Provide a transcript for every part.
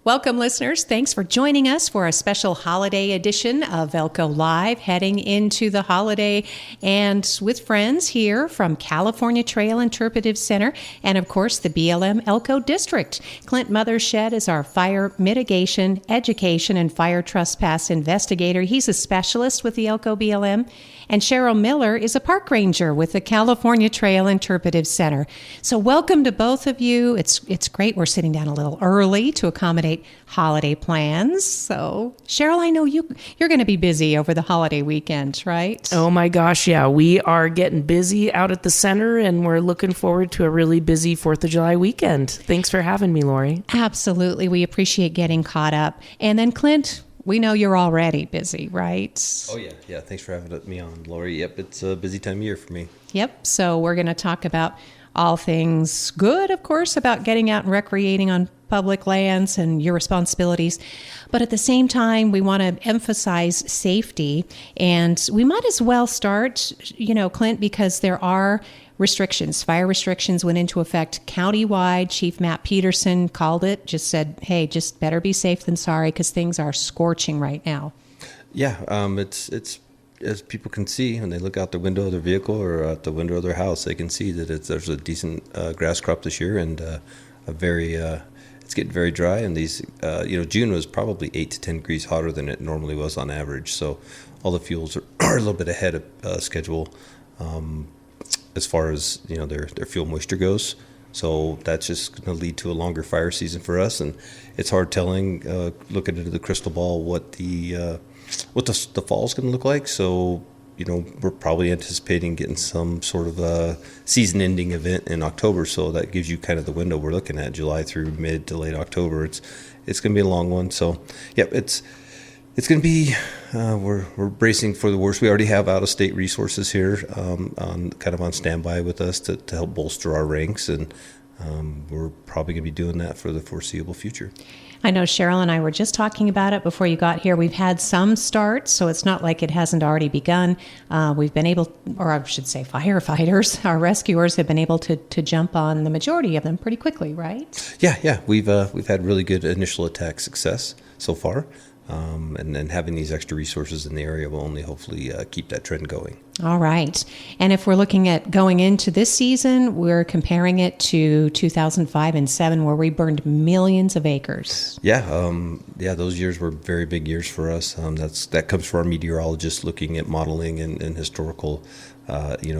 Welcome, listeners. Thanks for joining us for a special holiday edition of Elko Live, heading into the holiday and with friends here from California Trail Interpretive Center and, of course, the BLM Elko District. Clint Mothershed is our fire mitigation, education, and fire trespass investigator. He's a specialist with the Elko BLM. And Cheryl Miller is a park ranger with the California Trail Interpretive Center. So welcome to both of you. It's great. We're sitting down a little early to accommodate holiday plans. So Cheryl, I know you're going to be busy over the holiday weekend, right? Oh my gosh, yeah. We are getting busy out at the center, and we're looking forward to a really busy 4th of July weekend. Thanks for having me, Lori. Absolutely. We appreciate getting caught up. And then Clint, we know you're already busy, right? Oh, yeah. Yeah. Thanks for having me on, Lori. Yep. It's a busy time of year for me. Yep. So we're going to talk about all things good, of course, about getting out and recreating on public lands and your responsibilities. But at the same time, we want to emphasize safety. And we might as well start, Clint, because there are restrictions. Fire restrictions went into effect countywide. Chief Matt Peterson called it, just said, hey, just better be safe than sorry because things are scorching right now. Yeah, it's as people can see when they look out the window of their vehicle or out the window of their house, they can see that there's a decent grass crop this year and it's getting very dry. And these, June was probably 8 to 10 degrees hotter than it normally was on average. So all the fuels are a little bit ahead of schedule. As far as their fuel moisture goes, so that's just going to lead to a longer fire season for us, and it's hard telling. Looking into the crystal ball, what the fall is going to look like. So we're probably anticipating getting some sort of a season-ending event in October. So that gives you kind of the window we're looking at, July through mid to late October. It's going to be a long one. So yep, it's going to be, we're bracing for the worst. We already have out-of-state resources here on standby with us to help bolster our ranks, and we're probably going to be doing that for the foreseeable future. I know Cheryl and I were just talking about it before you got here. We've had some starts, so it's not like it hasn't already begun. We've been able, or I should say firefighters, our rescuers have been able to jump on the majority of them pretty quickly, right? Yeah. We've had really good initial attack success so far. And then having these extra resources in the area will only hopefully keep that trend going. All right. And if we're looking at going into this season, we're comparing it to 2005 and 2007, where we burned millions of acres. Yeah. Those years were very big years for us. That comes from our meteorologists looking at modeling and historical,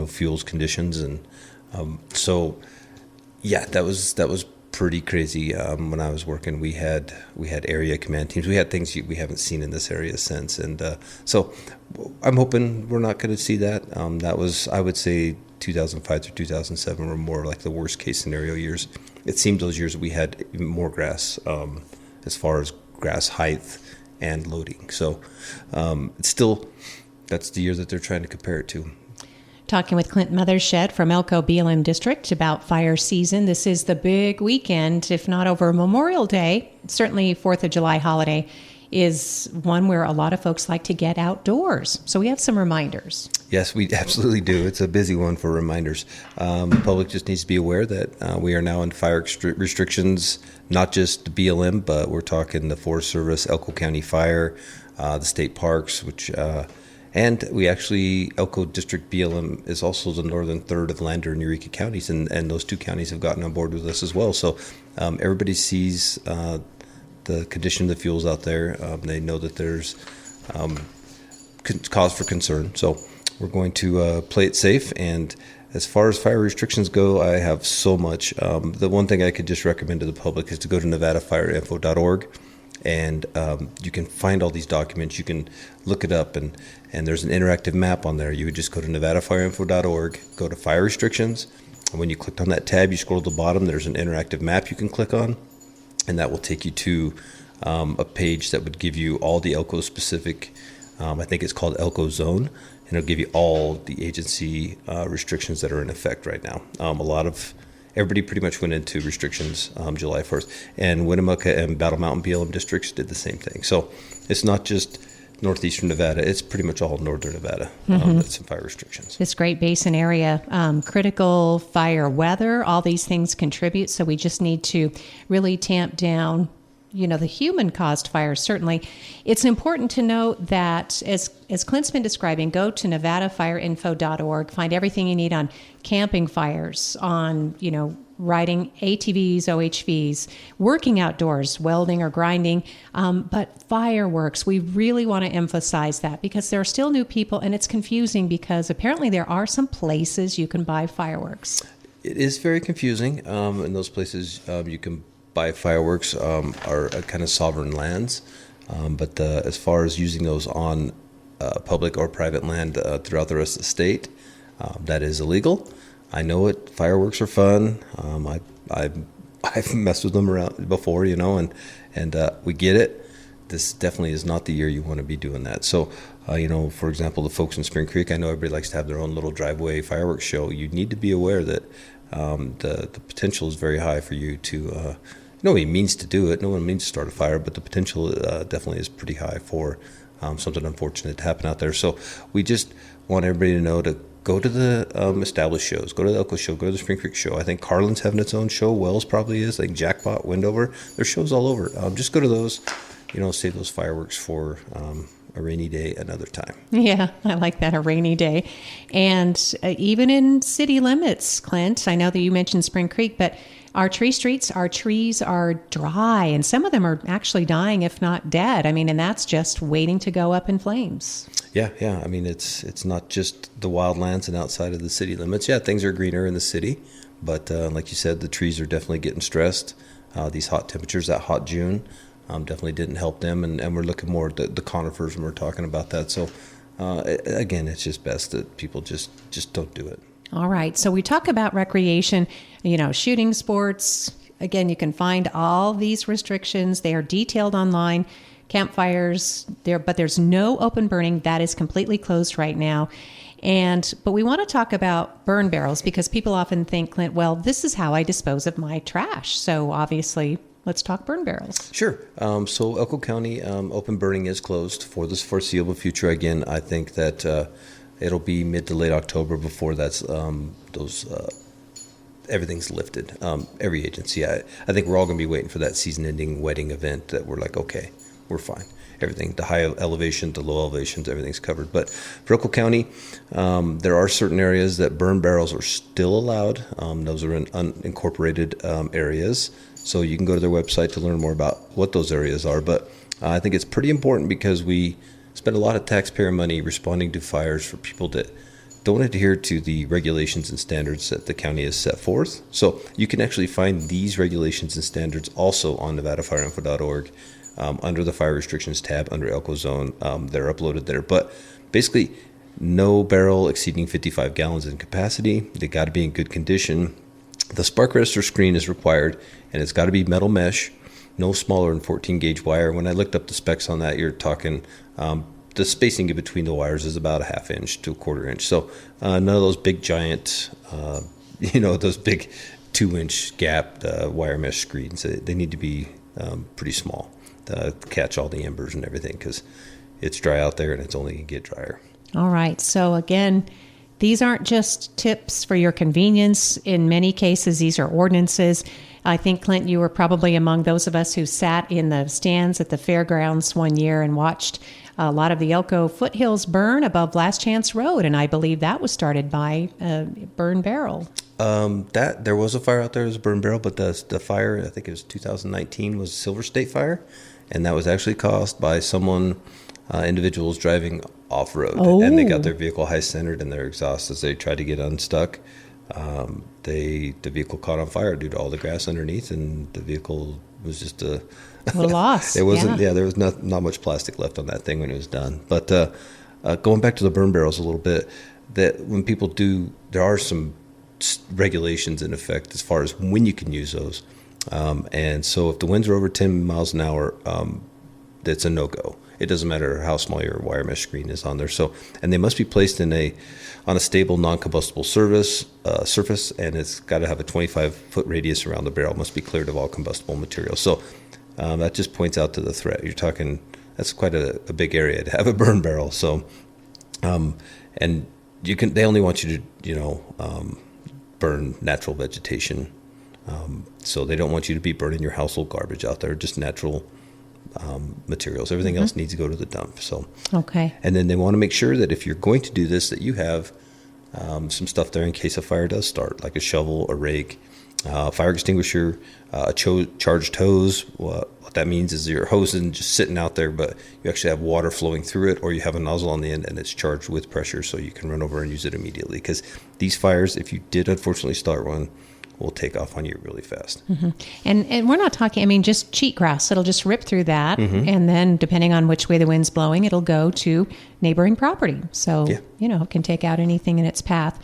fuels conditions. And that was pretty crazy. When I was working, we had area command teams. We had things we haven't seen in this area since, and so I'm hoping we're not going to see that. That was, I would say, 2005 through 2007 were more like the worst case scenario years. It seemed those years we had even more grass as far as grass height and loading. So it's still, that's the year that they're trying to compare it to. Talking with Clint Mothershed from Elko BLM District about fire season. This is the big weekend, if not over Memorial Day. Certainly 4th of July holiday is one where a lot of folks like to get outdoors. So we have some reminders. Yes, we absolutely do. It's a busy one for reminders. The public just needs to be aware that we are now in fire restrictions, not just the BLM, but we're talking the Forest Service, Elko County Fire, the state parks, which... And we actually, Elko District BLM is also the northern third of Lander and Eureka counties, and those two counties have gotten on board with us as well. So everybody sees the condition of the fuels out there. They know that there's cause for concern. So we're going to play it safe. And as far as fire restrictions go, I have so much. The one thing I could just recommend to the public is to go to nevadafireinfo.org. And you can find all these documents. You can look it up, and there's an interactive map on there. You would just go to nevadafireinfo.org, go to fire restrictions, and when you click on that tab, you scroll to the bottom, there's an interactive map you can click on, and that will take you to a page that would give you all the Elko specific, I think it's called Elko Zone, and it'll give you all the agency restrictions that are in effect right now. Everybody pretty much went into restrictions July 1st. And Winnemucca and Battle Mountain BLM districts did the same thing. So it's not just northeastern Nevada. It's pretty much all northern Nevada that's in fire restrictions. This Great Basin area, critical fire weather, all these things contribute. So we just need to really tamp down the human-caused fires, certainly. It's important to note that, as Clint's been describing, go to nevadafireinfo.org, find everything you need on camping fires, on, riding ATVs, OHVs, working outdoors, welding or grinding, but fireworks, we really want to emphasize that because there are still new people, and it's confusing because apparently there are some places you can buy fireworks. It is very confusing. In those places, you can buy fireworks are kind of sovereign lands. But as far as using those on public or private land throughout the rest of the state, that is illegal. I know it. Fireworks are fun. I've messed with them around before, and we get it. This definitely is not the year you want to be doing that. So, for example, the folks in Spring Creek, I know everybody likes to have their own little driveway fireworks show. You need to be aware that the potential is very high for you to. Nobody means to do it. No one means to start a fire, but the potential definitely is pretty high for something unfortunate to happen out there. So we just want everybody to know to go to the established shows. Go to the Elko show. Go to the Spring Creek show. I think Carlin's having its own show. Wells probably is. Like Jackpot, Wendover. There's shows all over. Just go to those. Save those fireworks for a rainy day another time. Yeah, I like that, a rainy day. And even in city limits, Clint, I know that you mentioned Spring Creek, but our tree streets, our trees are dry, and some of them are actually dying, if not dead. And that's just waiting to go up in flames. Yeah. It's not just the wildlands and outside of the city limits. Yeah, things are greener in the city, but like you said, the trees are definitely getting stressed. These hot temperatures, that hot June, definitely didn't help them, and we're looking more at the conifers when we're talking about that. So, again, it's just best that people just don't do it. All right. So we talk about recreation, shooting sports. Again, you can find all these restrictions. They are detailed online. Campfires there, but there's no open burning. That is completely closed right now. But we want to talk about burn barrels because people often think, Clint, well, this is how I dispose of my trash. So obviously, let's talk burn barrels. Sure. So Elko County open burning is closed for this foreseeable future. Again, I think that it'll be mid to late October before that's everything's lifted. Every agency, I think we're all going to be waiting for that season-ending wedding event that we're like, okay, we're fine. Everything, the high elevation, the low elevations, everything's covered. But for Elko County, there are certain areas that burn barrels are still allowed. Those are in unincorporated areas. So you can go to their website to learn more about what those areas are. But I think it's pretty important because we spend a lot of taxpayer money responding to fires for people that don't adhere to the regulations and standards that the county has set forth. So you can actually find these regulations and standards also on nevadafireinfo.org under the fire restrictions tab under Elko Zone. They're uploaded there. But basically, no barrel exceeding 55 gallons in capacity. They got to be in good condition. The spark register screen is required, and it's got to be metal mesh, no smaller than 14 gauge wire. When I looked up the specs on that, you're talking the spacing in between the wires is about a half inch to a quarter inch. So none of those big giant, those big 2-inch gap wire mesh screens. They need to be pretty small to catch all the embers and everything because it's dry out there and it's only going to get drier. All right. So again, these aren't just tips for your convenience. In many cases, these are ordinances. I think, Clint, you were probably among those of us who sat in the stands at the fairgrounds one year and watched a lot of the Elko foothills burn above Last Chance Road, and I believe that was started by a burn barrel. That there was a fire out there, it was a burn barrel, but the fire, I think it was 2019, was Silver State Fire, and that was actually caused by individuals driving off-road, and they got their vehicle high-centered in their exhaust as they tried to get unstuck. The vehicle caught on fire due to all the grass underneath, and the vehicle was just a loss. It wasn't. Yeah, there was not much plastic left on that thing when it was done. But going back to the burn barrels a little bit, that when people do, there are some regulations in effect as far as when you can use those. And so if the winds are over 10 miles an hour, that's a no-go. It doesn't matter how small your wire mesh screen is on there. So, and they must be placed on a stable, non-combustible surface, and it's got to have a 25-foot radius around the barrel. It must be cleared of all combustible material. So that just points out to the threat. You're talking, that's quite a big area to have a burn barrel. So, and they only want you to, burn natural vegetation So they don't want you to be burning your household garbage out there, just natural materials. Everything else needs to go to the dump. So Okay. and then they want to make sure that if you're going to do this, that you have some stuff there in case a fire does start, like a shovel, a rake, fire extinguisher, a charged hose. What that means is your hose isn't just sitting out there, but you actually have water flowing through it, or you have a nozzle on the end and it's charged with pressure, so you can run over and use it immediately. Because these fires, if you did unfortunately start one, will take off on you really fast. And we're not talking, I mean, just cheatgrass. It'll just rip through that. And then depending on which way the wind's blowing, it'll go to neighboring property. So, it can take out anything in its path.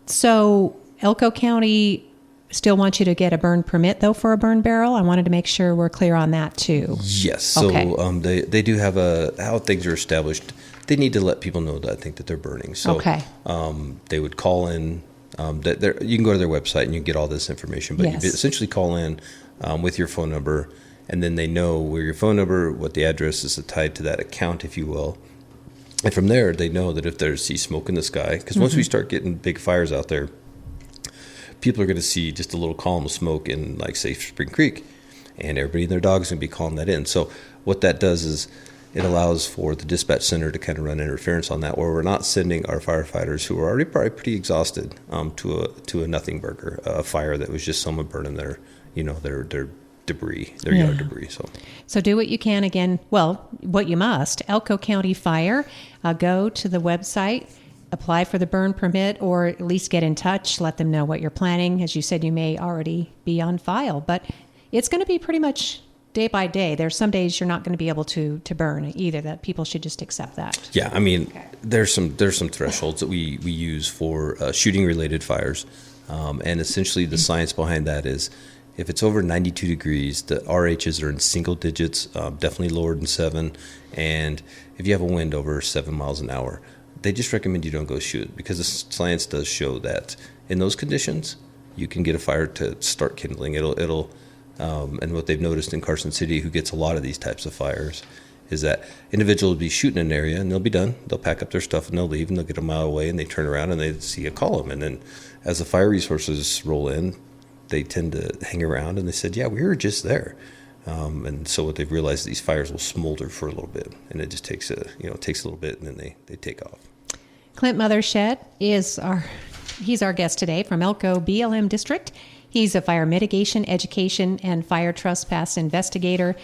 So Elko County still wants you to get a burn permit, though, for a burn barrel. I wanted to make sure we're clear on that, too. Yes. So they do have how things are established. They need to let people know that I think that they're burning. So they would call in. You can go to their website and you can get all this information. But you essentially call in with your phone number, and then they know where your phone number, what the address is tied to that account, if you will. And from there, they know that if they see smoke in the sky, because once we start getting big fires out there, people are going to see just a little column of smoke in, like, say, Spring Creek, and everybody and their dog's going to be calling that in. So what that does is it allows for the dispatch center to kind of run interference on that, where we're not sending our firefighters, who are already probably pretty exhausted, to a nothing burger, a fire that was just someone burning their debris, their yard debris. So do what you can again. Well, what you must. Elko County Fire. Go to the website. Apply for the burn permit, or at least get in touch. Let them know what you're planning. As you said, you may already be on file, but it's going to be pretty much day by day. There's some days you're not going to be able to burn either. That people should just accept that. Yeah, I mean, there's some thresholds that we use for shooting related fires, and essentially the science behind that is if it's over 92 degrees, the RHs are in single digits, definitely lower than 7, and if you have a wind over 7 miles an hour, they just recommend you don't go shoot, because the science does show that in those conditions, you can get a fire to start kindling. It'll and what they've noticed in Carson City, who gets a lot of these types of fires, is that individuals will be shooting an area and they'll be done. They'll pack up their stuff and they'll leave, and they'll get a mile away and they turn around and they see a column. And then as the fire resources roll in, they tend to hang around, and they said, yeah, we were just there. And so what they've realized, these fires will smolder for a little bit, and it just takes a little bit, and then they take off. Clint Mothershed he's our guest today from Elko BLM District. He's a fire mitigation, education, and fire trespass investigator.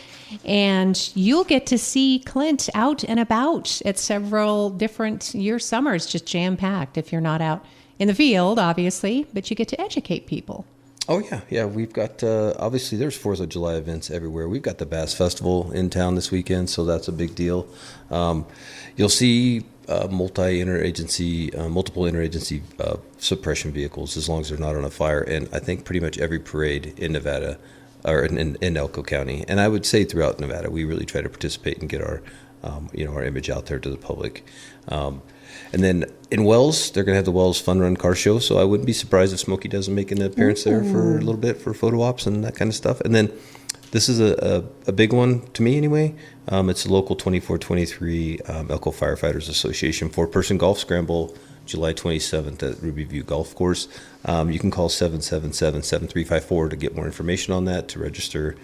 And you'll get to see Clint out and about at several different summers, just jam-packed if you're not out in the field, obviously, but you get to educate people. Oh, yeah. We've got, obviously, there's 4th of July events everywhere. We've got the Bass Festival in town this weekend, so that's a big deal. You'll see multiple interagency suppression vehicles, as long as they're not on a fire. And I think pretty much every parade in Nevada, or in Elko County, and I would say throughout Nevada, we really try to participate and get our image out there to the public. And then in Wells, they're going to have the Wells Fun Run Car Show, so I wouldn't be surprised if Smokey doesn't make an appearance there for a little bit for photo ops and that kind of stuff. And then this is a big one to me anyway. It's the local 2423 Elko Firefighters Association 4-person golf scramble, July 27th at Ruby View Golf Course. You can call 777-7354 to get more information on that, to register.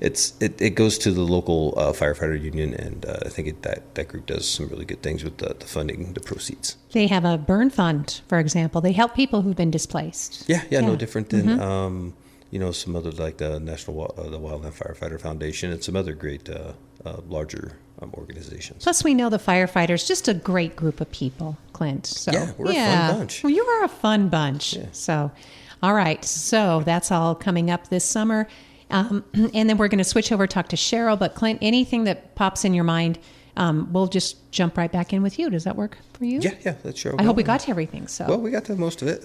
It goes to the local firefighter union, and I think that group does some really good things with the funding, the proceeds. They have a burn fund, for example. They help people who've been displaced. Yeah, no different than some other, like the the Wildland Firefighter Foundation, and some other great larger organizations. Plus, we know the firefighters, just a great group of people, Clint. So we're a fun bunch. Well, you are a fun bunch. Yeah. So, all right. So that's all coming up this summer. And then we're going to switch over, talk to Cheryl. But Clint, anything that pops in your mind, we'll just jump right back in with you. Does that work for you? Yeah, that's Cheryl. I hope we got to everything. So well, we got to most of it.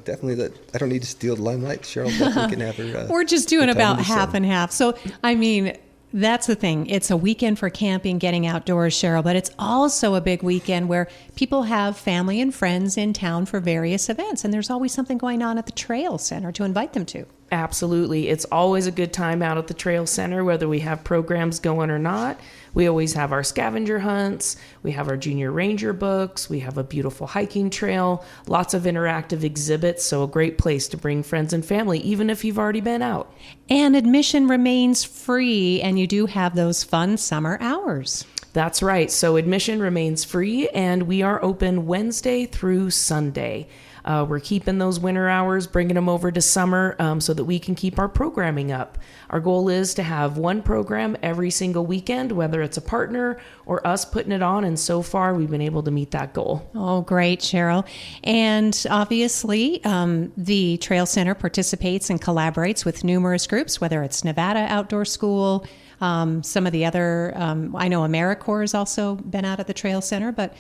Definitely I don't need to steal the limelight. Cheryl definitely can have her. We're just doing about half and half. So I mean, that's the thing. It's a weekend for camping, getting outdoors, Cheryl, but it's also a big weekend where people have family and friends in town for various events, and there's always something going on at the Trail Center to invite them to. Absolutely. It's always a good time out at the Trail Center, whether we have programs going or not. We always have our scavenger hunts. We have our junior ranger books. We have a beautiful hiking trail, lots of interactive exhibits. So a great place to bring friends and family, even if you've already been out. And admission remains free, and you do have those fun summer hours. That's right. So admission remains free, and we are open Wednesday through Sunday. We're keeping those winter hours, bringing them over to summer so that we can keep our programming up. Our goal is to have one program every single weekend, whether it's a partner or us putting it on. And so far, we've been able to meet that goal. Oh, great, Cheryl. And obviously, the Trail Center participates and collaborates with numerous groups, whether it's Nevada Outdoor School, some of the other, I know AmeriCorps has also been out at the Trail Center, but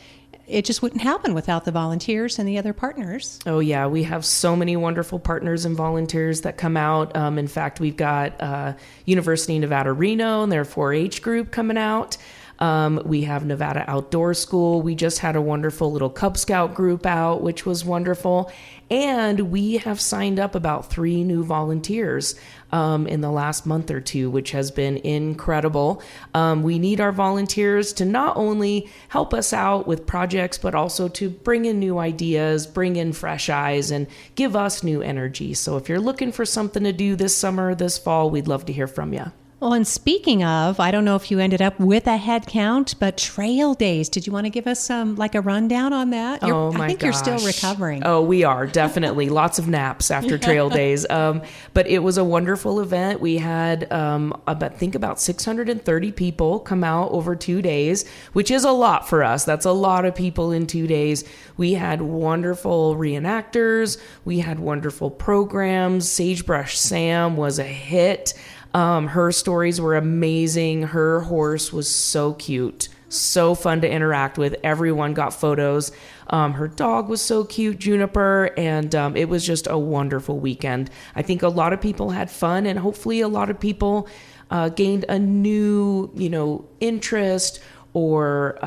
it just wouldn't happen without the volunteers and the other partners. Oh, yeah. We have so many wonderful partners and volunteers that come out. In fact, we've got University of Nevada, Reno, and their 4-H group coming out. We have Nevada Outdoor School. We just had a wonderful little Cub Scout group out, which was wonderful. And we have signed up about 3 new volunteers in the last month or two, which has been incredible. We need our volunteers to not only help us out with projects, but also to bring in new ideas, bring in fresh eyes, and give us new energy. So if you're looking for something to do this summer, this fall, we'd love to hear from you. Well, and speaking of, I don't know if you ended up with a head count, but trail days, did you want to give us like a rundown on that? I think you're still recovering. Oh, we are, definitely. Lots of naps after trail days. But it was a wonderful event. We had, about 630 people come out over 2 days, which is a lot for us. That's a lot of people in 2 days. We had wonderful reenactors. We had wonderful programs. Sagebrush Sam was a hit. Her stories were amazing. Her horse was so cute, so fun to interact with. Everyone got photos. Her dog was so cute, Juniper, and it was just a wonderful weekend. I think a lot of people had fun, and hopefully a lot of people gained a new, interest or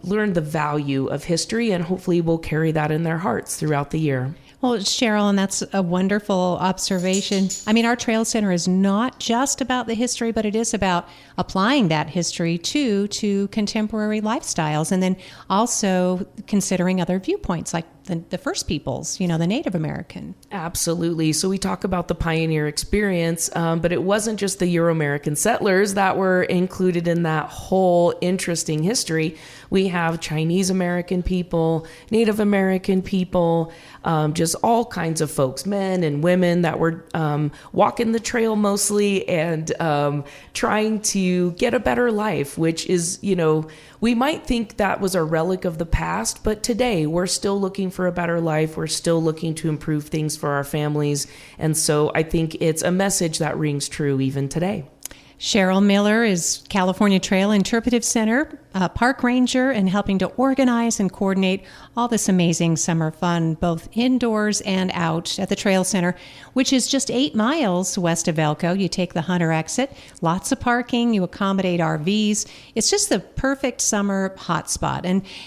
learned the value of history, and hopefully will carry that in their hearts throughout the year. Well, Cheryl, and that's a wonderful observation. I mean, our Trail Center is not just about the history, but it is about applying that history to contemporary lifestyles, and then also considering other viewpoints like the First Peoples, the Native American. Absolutely. So we talk about the pioneer experience, but it wasn't just the Euro-American settlers that were included in that whole interesting history. We have Chinese American people, Native American people, just all kinds of folks, men and women that were walking the trail mostly and trying to get a better life, which is, we might think that was a relic of the past, but today we're still looking for a better life. We're still looking to improve things for our families. And so I think it's a message that rings true even today. Cheryl Miller is California Trail Interpretive Center park ranger and helping to organize and coordinate all this amazing summer fun, both indoors and out at the Trail Center, which is just 8 miles west of Elko. You take the Hunter exit, lots of parking, you accommodate RVs. It's just the perfect summer hotspot.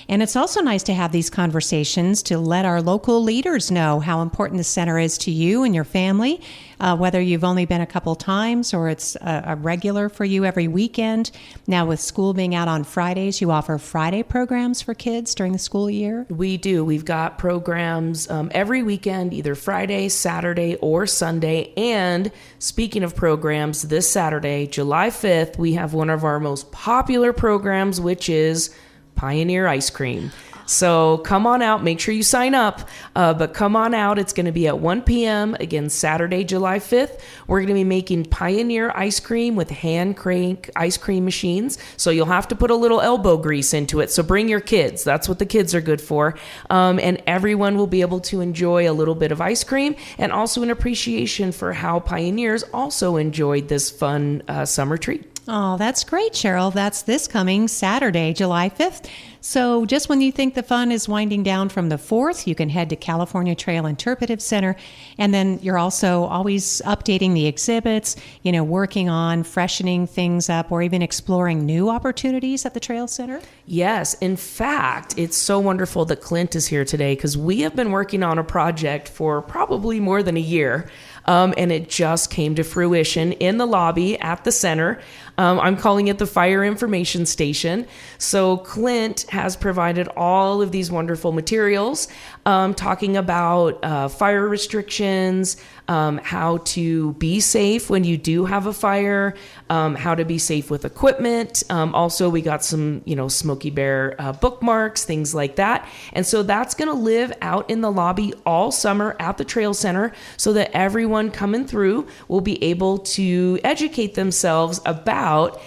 And it's also nice to have these conversations to let our local leaders know how important the center is to you and your family, whether you've only been a couple times or it's a regular for you every weekend. Now with school being out on Fridays, you offer Friday programs for kids during the school year? We do. We've got programs every weekend, either Friday, Saturday, or Sunday. And speaking of programs, this Saturday, July 5th, we have one of our most popular programs, which is Pioneer Ice Cream. So come on out. Make sure you sign up. But come on out. It's going to be at 1 p.m. Again, Saturday, July 5th. We're going to be making Pioneer ice cream with hand crank ice cream machines. So you'll have to put a little elbow grease into it. So bring your kids. That's what the kids are good for. And everyone will be able to enjoy a little bit of ice cream and also an appreciation for how pioneers also enjoyed this fun summer treat. Oh, that's great, Cheryl. That's this coming Saturday, July 5th. So just when you think the fun is winding down from the 4th, you can head to California Trail Interpretive Center. And then you're also always updating the exhibits, working on freshening things up or even exploring new opportunities at the Trail Center. Yes. In fact, it's so wonderful that Clint is here today because we have been working on a project for probably more than a year. and it just came to fruition in the lobby at the center. I'm calling it the Fire Information Station. So Clint has provided all of these wonderful materials, talking about fire restrictions, how to be safe when you do have a fire, how to be safe with equipment. Also, we got some, Smokey Bear bookmarks, things like that. And so that's going to live out in the lobby all summer at the Trail Center so that everyone coming through will be able to educate themselves about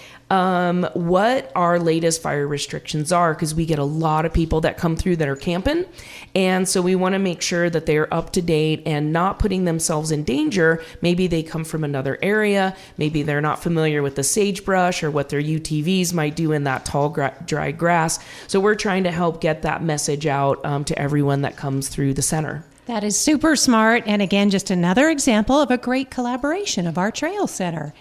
what our latest fire restrictions are, because we get a lot of people that come through that are camping. And so we want to make sure that they're up to date and not putting themselves in danger. Maybe they come from another area. Maybe they're not familiar with the sagebrush or what their UTVs might do in that tall, dry grass. So we're trying to help get that message out to everyone that comes through the center. That is super smart. And again, just another example of a great collaboration of our Trail Center.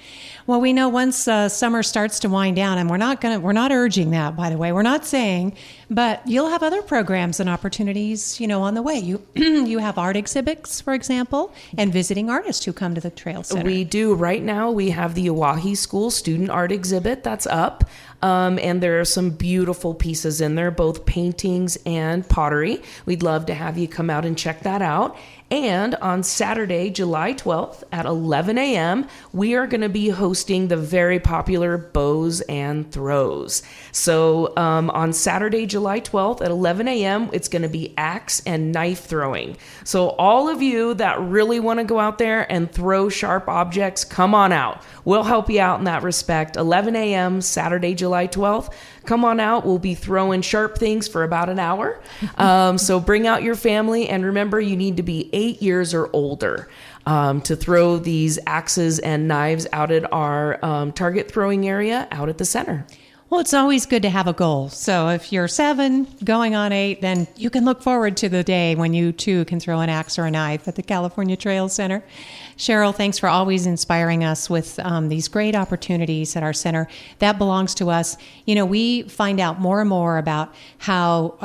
Well, we know once summer starts to wind down, and we're not urging that, by the way, we're not saying, but you'll have other programs and opportunities, on the way. You have art exhibits, for example, and visiting artists who come to the Trail Center. We do. Right now, we have the Oahe School student art exhibit that's up. And there are some beautiful pieces in there, both paintings and pottery. We'd love to have you come out and check that out. And on Saturday, July 12th at 11 a.m., we are going to be hosting the very popular Bows and Throws. So on Saturday, July 12th at 11 a.m., it's going to be axe and knife throwing. So all of you that really want to go out there and throw sharp objects, come on out. We'll help you out in that respect. 11 a.m., Saturday, July 12th. Come on out. We'll be throwing sharp things for about an hour. So bring out your family. And remember, you need to be 8 years or older to throw these axes and knives out at our target throwing area out at the center. Well, it's always good to have a goal. So if you're 7 going on 8, then you can look forward to the day when you too can throw an axe or a knife at the California Trail Center. Cheryl, thanks for always inspiring us with these great opportunities at our center. That belongs to us. We find out more and more about how,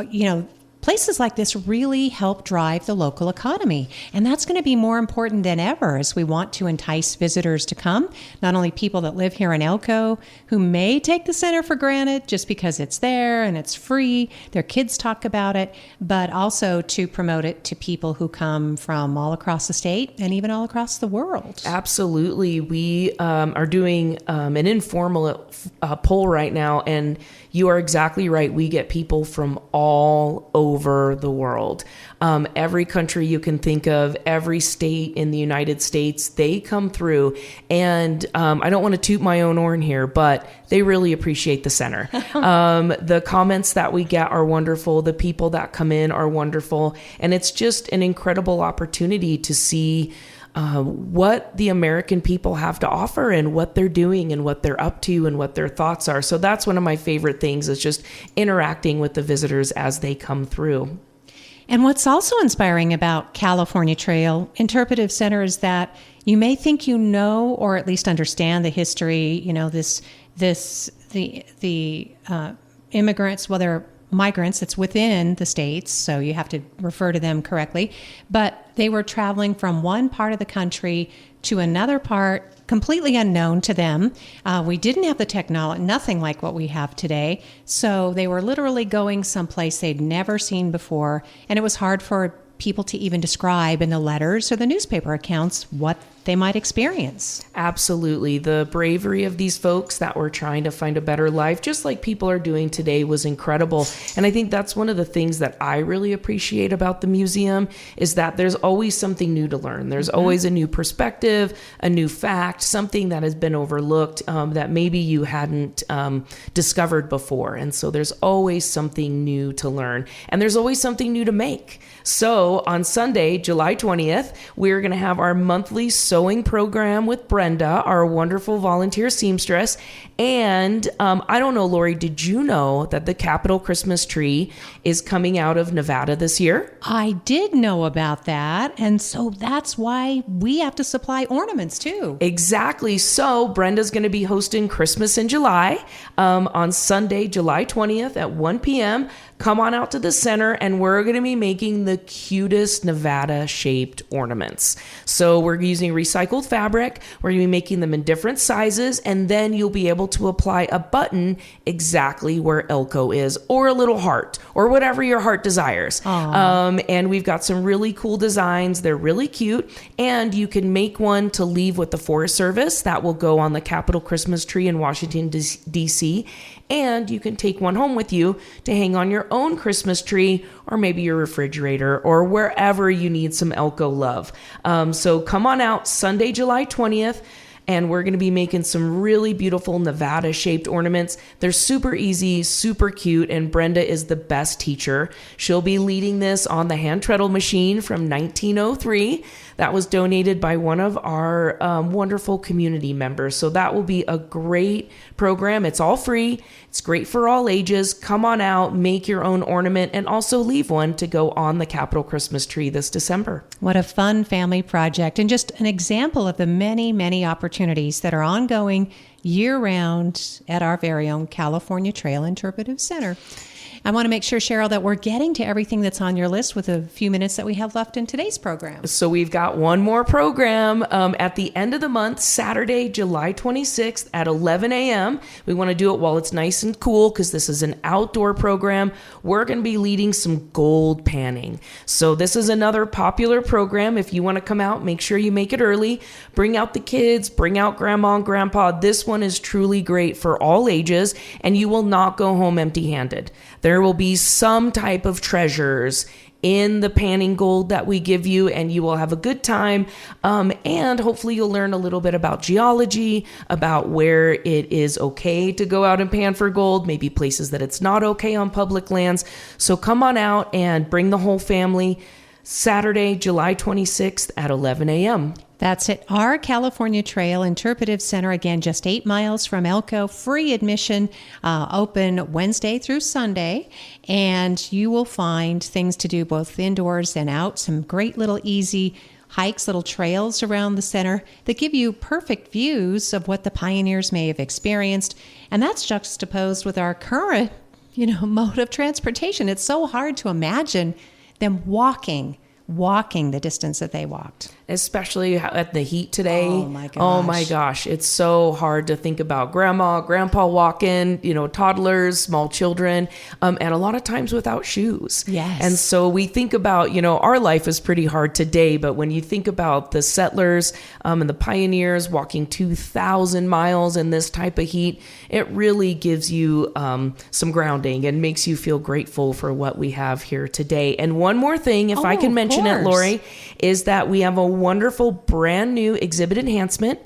places like this really help drive the local economy. And that's going to be more important than ever as we want to entice visitors to come. Not only people that live here in Elko who may take the center for granted just because it's there and it's free, their kids talk about it, but also to promote it to people who come from all across the state and even all across the world. Absolutely. We are doing an informal poll right now, and you are exactly right. We get people from all over the world. Every country you can think of, every state in the United States, they come through. And I don't want to toot my own horn here, but they really appreciate the center. The comments that we get are wonderful. The people that come in are wonderful. And it's just an incredible opportunity to see what the American people have to offer and what they're doing and what they're up to and what their thoughts are. So that's one of my favorite things, is just interacting with the visitors as they come through. And what's also inspiring about California Trail Interpretive Center is that you may think you know, or at least understand the history, the immigrants, well, they're migrants, it's within the states, so you have to refer to them correctly, but they were traveling from one part of the country to another part completely unknown to them. We didn't have the technology, nothing like what we have today, so they were literally going someplace they'd never seen before, and it was hard for people to even describe in the letters or the newspaper accounts what they might experience. Absolutely. The bravery of these folks that were trying to find a better life, just like people are doing today, was incredible. And I think that's one of the things that I really appreciate about the museum, is that there's always something new to learn. There's always a new perspective, a new fact, something that has been overlooked that maybe you hadn't discovered before. And so there's always something new to learn, and there's always something new to make. So on Sunday, July 20th, we're going to have our monthly sewing program with Brenda, our wonderful volunteer seamstress. And I don't know, Lori, did you know that the Capitol Christmas tree is coming out of Nevada this year? I did know about that. And so that's why we have to supply ornaments too. Exactly. So Brenda's going to be hosting Christmas in July on Sunday, July 20th at 1 p.m. come on out to the center, and we're going to be making the cutest Nevada-shaped ornaments. So we're using recycled fabric. We're going to be making them in different sizes, and then you'll be able to apply a button exactly where Elko is, or a little heart, or whatever your heart desires. And we've got some really cool designs. They're really cute, and you can make one to leave with the Forest Service that will go on the Capitol Christmas tree in Washington, D.C., and you can take one home with you to hang on your own Christmas tree, or maybe your refrigerator, or wherever you need some Elko love. So come on out Sunday, July 20th. And we're going to be making some really beautiful Nevada-shaped ornaments. They're super easy, super cute, and Brenda is the best teacher. She'll be leading this on the hand treadle machine from 1903. That was donated by one of our wonderful community members. So that will be a great program. It's all free. It's great for all ages. Come on out, make your own ornament, and also leave one to go on the Capitol Christmas tree this December. What a fun family project, and just an example of the many, many opportunities that are ongoing year-round at our very own California Trail Interpretive Center. I want to make sure, Cheryl, that we're getting to everything that's on your list with a few minutes that we have left in today's program. So we've got one more program at the end of the month, Saturday, July 26th at 11 a.m. We want to do it while it's nice and cool because this is an outdoor program. We're going to be leading some gold panning. So this is another popular program. If you want to come out, make sure you make it early. Bring out the kids, bring out grandma and grandpa. This one is truly great for all ages, and you will not go home empty-handed. There will be some type of treasures in the panning gold that we give you, and you will have a good time. And hopefully you'll learn a little bit about geology, about where it is okay to go out and pan for gold, maybe places that it's not okay on public lands. So come on out and bring the whole family. Saturday, July 26th at 11 a.m. That's at our California Trail Interpretive Center. Again, just 8 miles from Elko. Free admission, open Wednesday through Sunday. And you will find things to do both indoors and out. Some great little easy hikes, little trails around the center that give you perfect views of what the pioneers may have experienced. And that's juxtaposed with our current, mode of transportation. It's so hard to imagine them walking the distance that they walked. Especially at the heat today. Oh my gosh. Oh my gosh. It's so hard to think about grandma, grandpa walking, toddlers, small children, and a lot of times without shoes. Yes. And so we think about, our life is pretty hard today, but when you think about the settlers and the pioneers walking 2,000 miles in this type of heat, it really gives you some grounding and makes you feel grateful for what we have here today. And one more thing, if I can mention it, Lori, is that we have a wonderful brand new exhibit enhancement,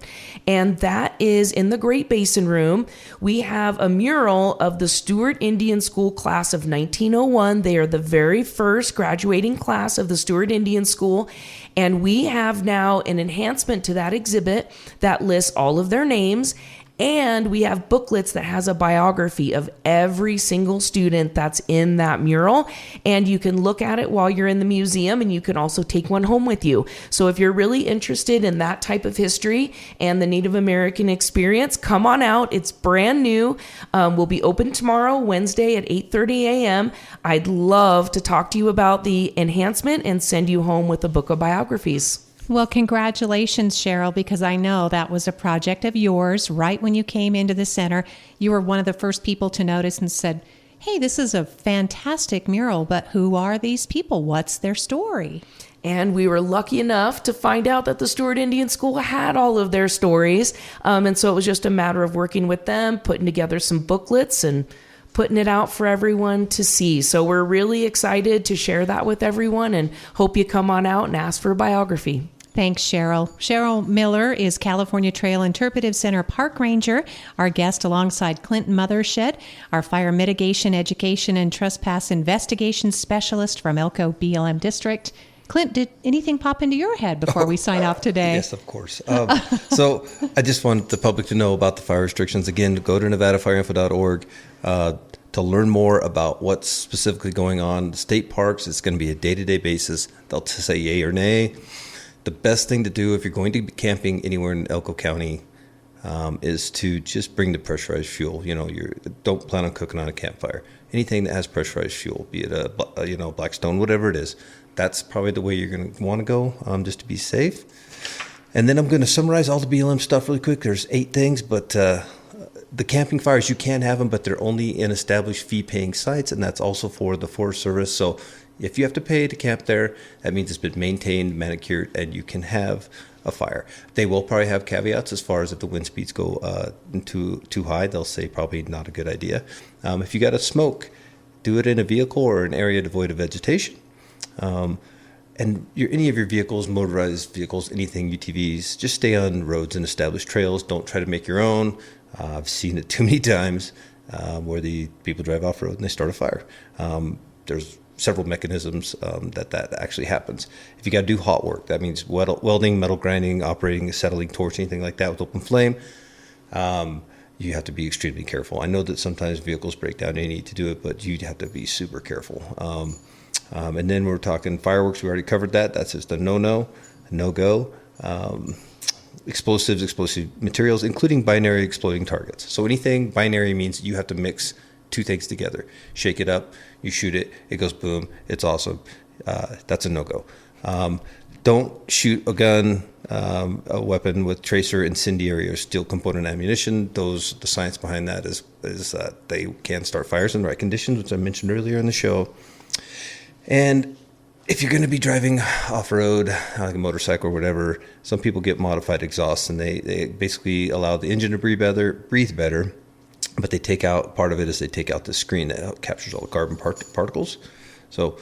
and that is in the Great Basin Room. We have a mural of the Stewart Indian School class of 1901. They are the very first graduating class of the Stewart Indian School, and we have now an enhancement to that exhibit that lists all of their names. And we have booklets that has a biography of every single student that's in that mural. And you can look at it while you're in the museum, and you can also take one home with you. So if you're really interested in that type of history and the Native American experience, come on out. It's brand new. We'll be open tomorrow, Wednesday at 8:30 a.m. I'd love to talk to you about the enhancement and send you home with a book of biographies. Well, congratulations, Cheryl, because I know that was a project of yours right when you came into the center. You were one of the first people to notice and said, hey, this is a fantastic mural, but who are these people? What's their story? And we were lucky enough to find out that the Stewart Indian School had all of their stories. And so it was just a matter of working with them, putting together some booklets and putting it out for everyone to see. So we're really excited to share that with everyone and hope you come on out and ask for a biography. Thanks, Cheryl. Cheryl Miller is California Trail Interpretive Center Park Ranger, our guest alongside Clint Mothershed, our Fire Mitigation, Education, and Trespass Investigation Specialist from Elko BLM District. Clint, did anything pop into your head before we sign off today? Yes, of course. So I just want the public to know about the fire restrictions. Again, go to nevadafireinfo.org to learn more about what's specifically going on. The state parks, it's going to be a day-to-day basis. They'll say yay or nay. The best thing to do if you're going to be camping anywhere in Elko County, is to just bring the pressurized fuel. Don't plan on cooking on a campfire. Anything that has pressurized fuel, be it a Blackstone, whatever it is, that's probably the way you're going to want to go, just to be safe. And then I'm going to summarize all the BLM stuff really quick. There's 8 things, but the camping fires, you can have them, but they're only in established fee-paying sites, and that's also for the Forest Service. So if you have to pay to camp there, that means it's been maintained, manicured, and you can have a fire. They will probably have caveats as far as if the wind speeds go too high. They'll say probably not a good idea. If you got to smoke, do it in a vehicle or an area devoid of vegetation. And any of your vehicles, motorized vehicles, anything, UTVs, just stay on roads and established trails. Don't try to make your own. I've seen it too many times where the people drive off-road and they start a fire. There's several mechanisms that actually happens. If you got to do hot work, that means welding, metal grinding, operating, acetylene torch, anything like that with open flame, you have to be extremely careful. I know that sometimes vehicles break down and you need to do it, but you have to be super careful. And then we're talking fireworks. We already covered that. That's just a no-go. Explosives, explosive materials, including binary exploding targets. So anything binary means you have to mix 2 things together. Shake it up, you shoot it, it goes boom, it's awesome. That's a no-go. Don't shoot a gun, a weapon with tracer, incendiary, or steel component ammunition. The science behind that is that they can start fires in the right conditions, which I mentioned earlier in the show. And if you're going to be driving off-road, like a motorcycle or whatever, some people get modified exhausts, and they basically allow the engine to breathe better, but they take out, part of it is they take out the screen that captures all the carbon particles. So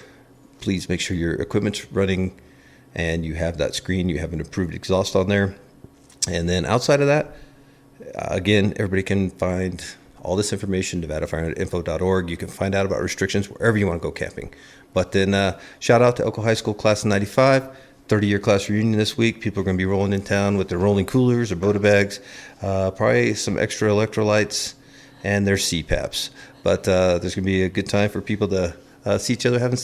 please make sure your equipment's running and you have that screen, you have an approved exhaust on there. And then outside of that, again, everybody can find all this information, nevadafirenettinfo.org. You can find out about restrictions wherever you want to go camping. But then shout out to Elko High School Class of 95, 30-year class reunion this week. People are going to be rolling in town with their rolling coolers or Bota bags, probably some extra electrolytes, and their CPAPs. But there's going to be a good time for people to see each other, haven't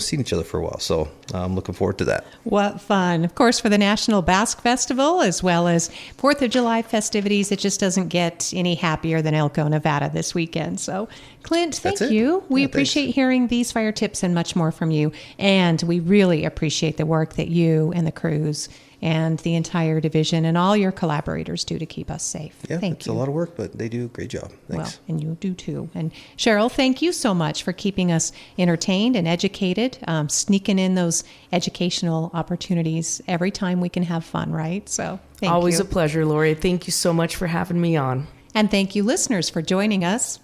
seen each other for a while. So I'm looking forward to that. What fun. Of course, for the National Basque Festival, as well as 4th of July festivities, it just doesn't get any happier than Elko, Nevada this weekend. So, Clint, thank you. We appreciate hearing these fire tips and much more from you. And we really appreciate the work that you and the crews and the entire division and all your collaborators do to keep us safe. Yeah, thank it's you. a lot of work, but they do a great job. Thanks. Well, and you do too. And Cheryl, thank you so much for keeping us entertained and educated, sneaking in those educational opportunities every time we can have fun, right? So thank you. Always a pleasure, Lori. Thank you so much for having me on. And thank you, listeners, for joining us